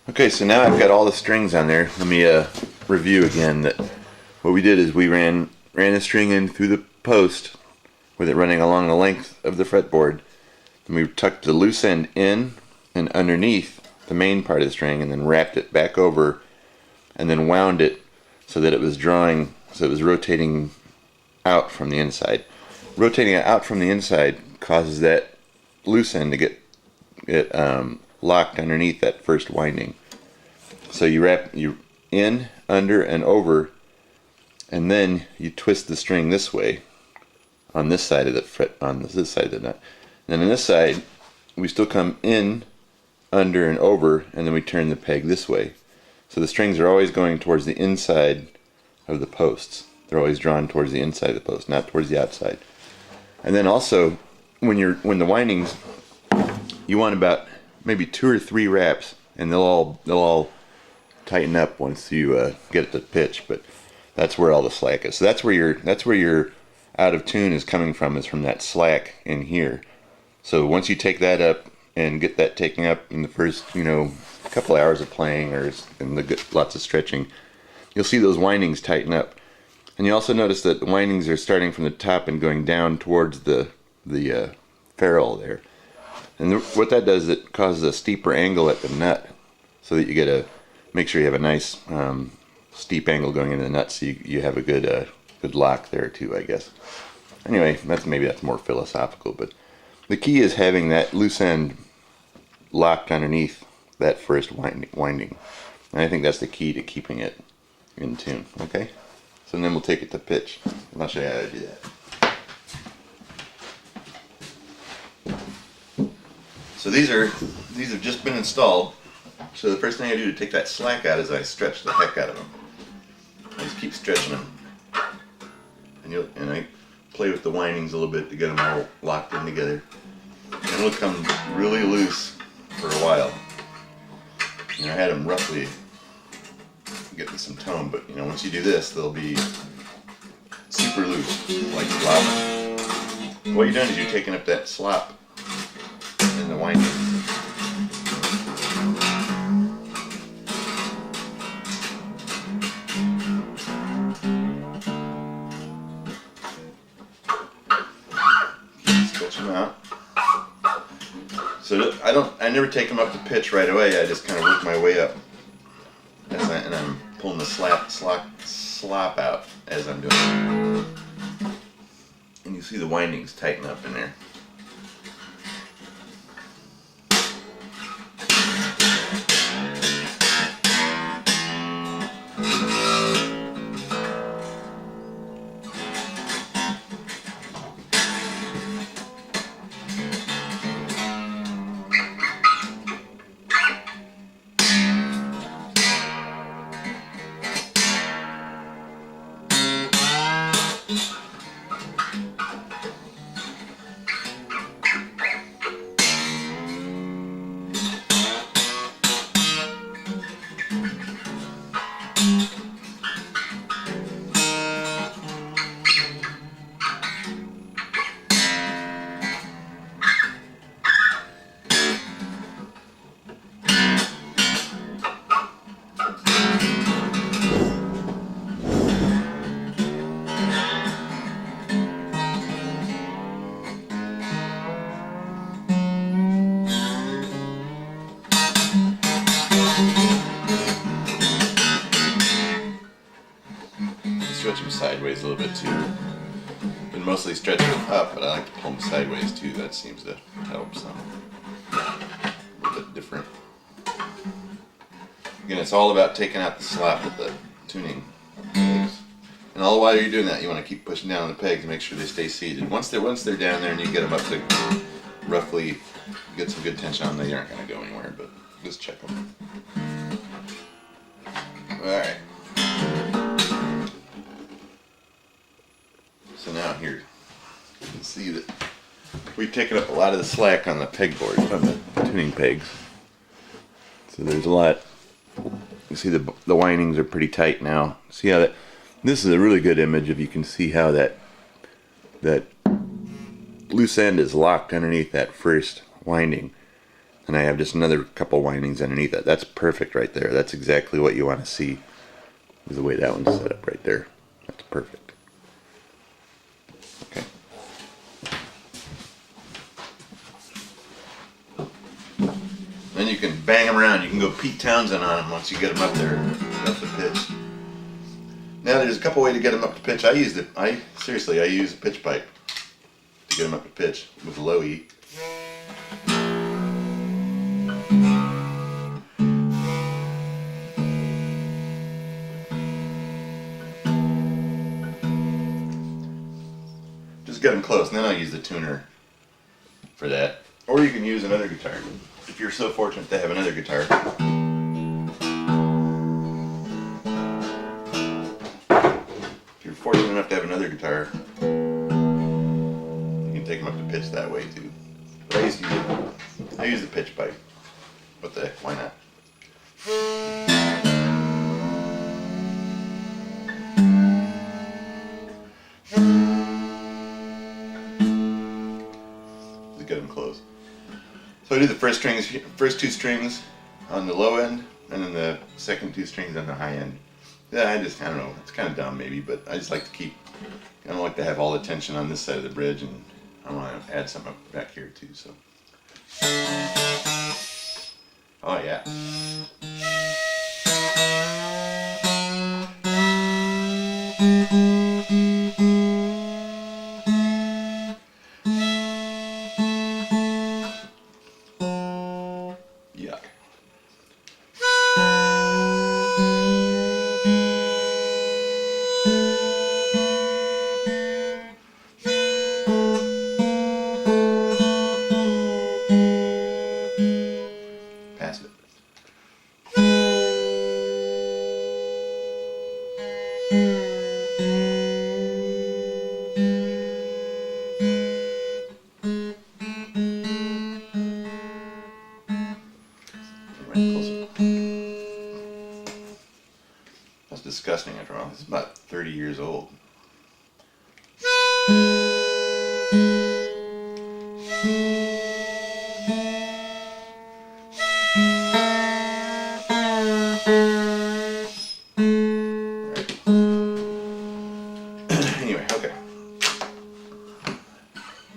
Okay, so now I've got all the strings on there. Let me review again that what we did is we ran the string in through the post with it running along the length of the fretboard. Then we tucked the loose end in and underneath the main part of the string and then wrapped it back over and then wound it so that it was drawing, so it was rotating out from the inside. Rotating it out from the inside causes that loose end to get locked underneath that first winding. So you wrap you in, under, and over, and then you twist the string this way on this side of the fret, on this side of the nut. And then on this side, we still come in, under, and over, and then we turn the peg this way. So the strings are always going towards the inside of the posts. They're always drawn towards the inside of the post, not towards the outside. And then also, when the windings, you want about maybe 2 or 3 wraps, and they'll all tighten up once you get the pitch. But that's where all the slack is. So that's where your out of tune is coming from, is from that slack in here. So once you take that up and get that taken up in the first couple hours of playing or lots of stretching, you'll see those windings tighten up. And you also notice that the windings are starting from the top and going down towards the ferrule there. And what that does, it causes a steeper angle at the nut, so that you make sure you have a nice steep angle going into the nut, so you have a good lock there too, I guess. Anyway, maybe that's more philosophical, but the key is having that loose end locked underneath that first winding. And I think that's the key to keeping it in tune. Okay, so then we'll take it to pitch, and I'll show you how to do that. So these have just been installed. So the first thing I do to take that slack out is I stretch the heck out of them. I just keep stretching them, and I play with the windings a little bit to get them all locked in together. And it'll come really loose for a while. I had them roughly getting some tone, but once you do this, they'll be super loose, like flop. What you're doing is you're taking up that slop in the winding. Stretch them out. So I never take them up to pitch right away. I just kind of work my way up, and I'm pulling the slop out as I'm doing it. And you see the windings tighten up in there. Stretch them sideways a little bit too. Been mostly stretching them up, but I like to pull them sideways too. That seems to help some. A little bit different. Again, it's all about taking out the slop with the tuning pegs. And all the while you're doing that, you want to keep pushing down on the pegs and make sure they stay seated. Once they're down there and you get them up to roughly, get some good tension on them, they aren't going to go anywhere. But just check them. All right. So now here, you can see that we've taken up a lot of the slack on the pegboard, on the tuning pegs. So there's a lot. You see the windings are pretty tight now. See how that? This is a really good image if you can see how that loose end is locked underneath that first winding. and I have just another couple windings underneath it. That's perfect right there. That's exactly what you want to see, is the way that one's set up right there. That's perfect. Okay. Then you can bang them around. You can go Pete Townsend on them once you get them up there, up the pitch. Now there's a couple ways to get them up to pitch. I use a pitch pipe to get them up to pitch with low E. Just get them close, and then I'll use the tuner for that. Or you can use another guitar, if you're so fortunate to have another guitar. If you're fortunate enough to have another guitar, you can take them up to pitch that way too. But I use the pitch pipe. What the heck, why not? Just get them close. So I do the first two strings on the low end, and then the second two strings on the high end. Yeah, I don't know, it's kind of dumb maybe, but I just like to I don't like to have all the tension on this side of the bridge, and I want to add something up back here too, so. Oh yeah. Yuck. Pass it. That's disgusting after all. This is about 30 years old. Anyway, okay.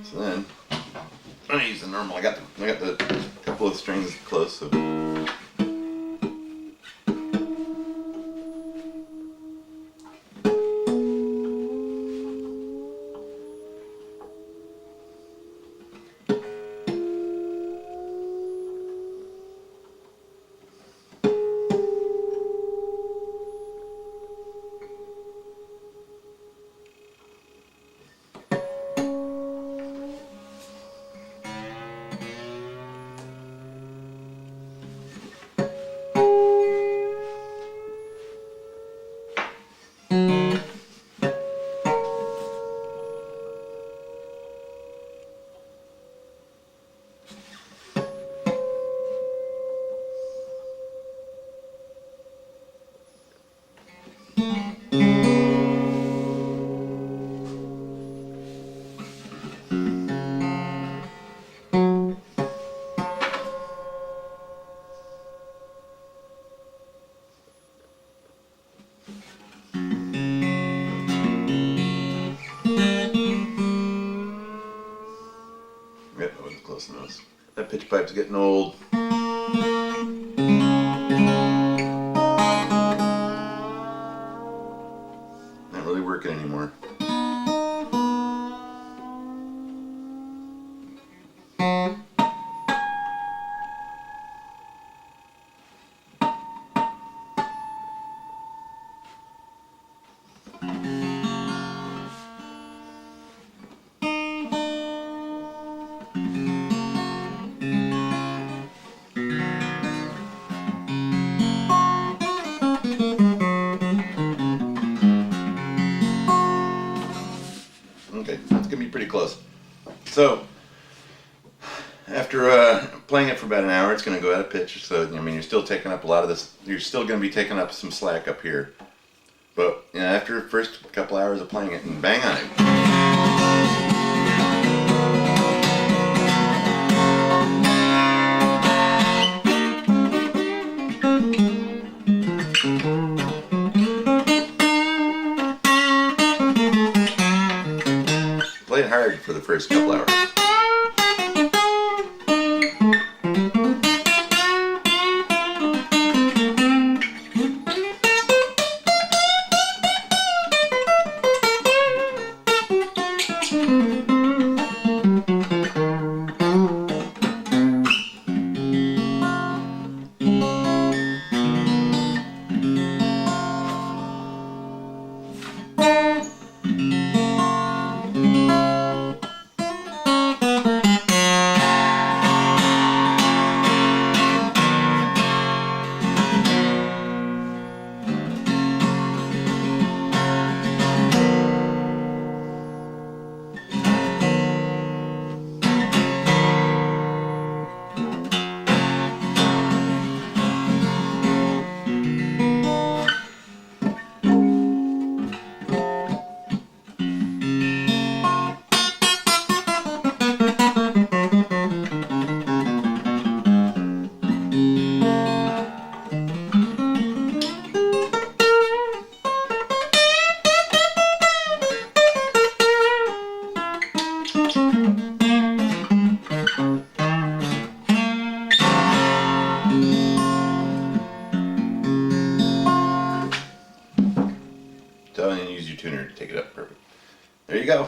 So then, I'm gonna use the normal. I got the couple of strings close, so. Yep, that wasn't close enough. That pitch pipe's getting old. Not really working anymore. Okay, that's gonna be pretty close. So, after playing it for about an hour, it's gonna go out of pitch. So, I mean, you're still taking up a lot of this. You're still gonna be taking up some slack up here. But after the first couple hours of playing it, and bang on it. first couple hours. Tell and use your tuner to take it up. Perfect. There you go.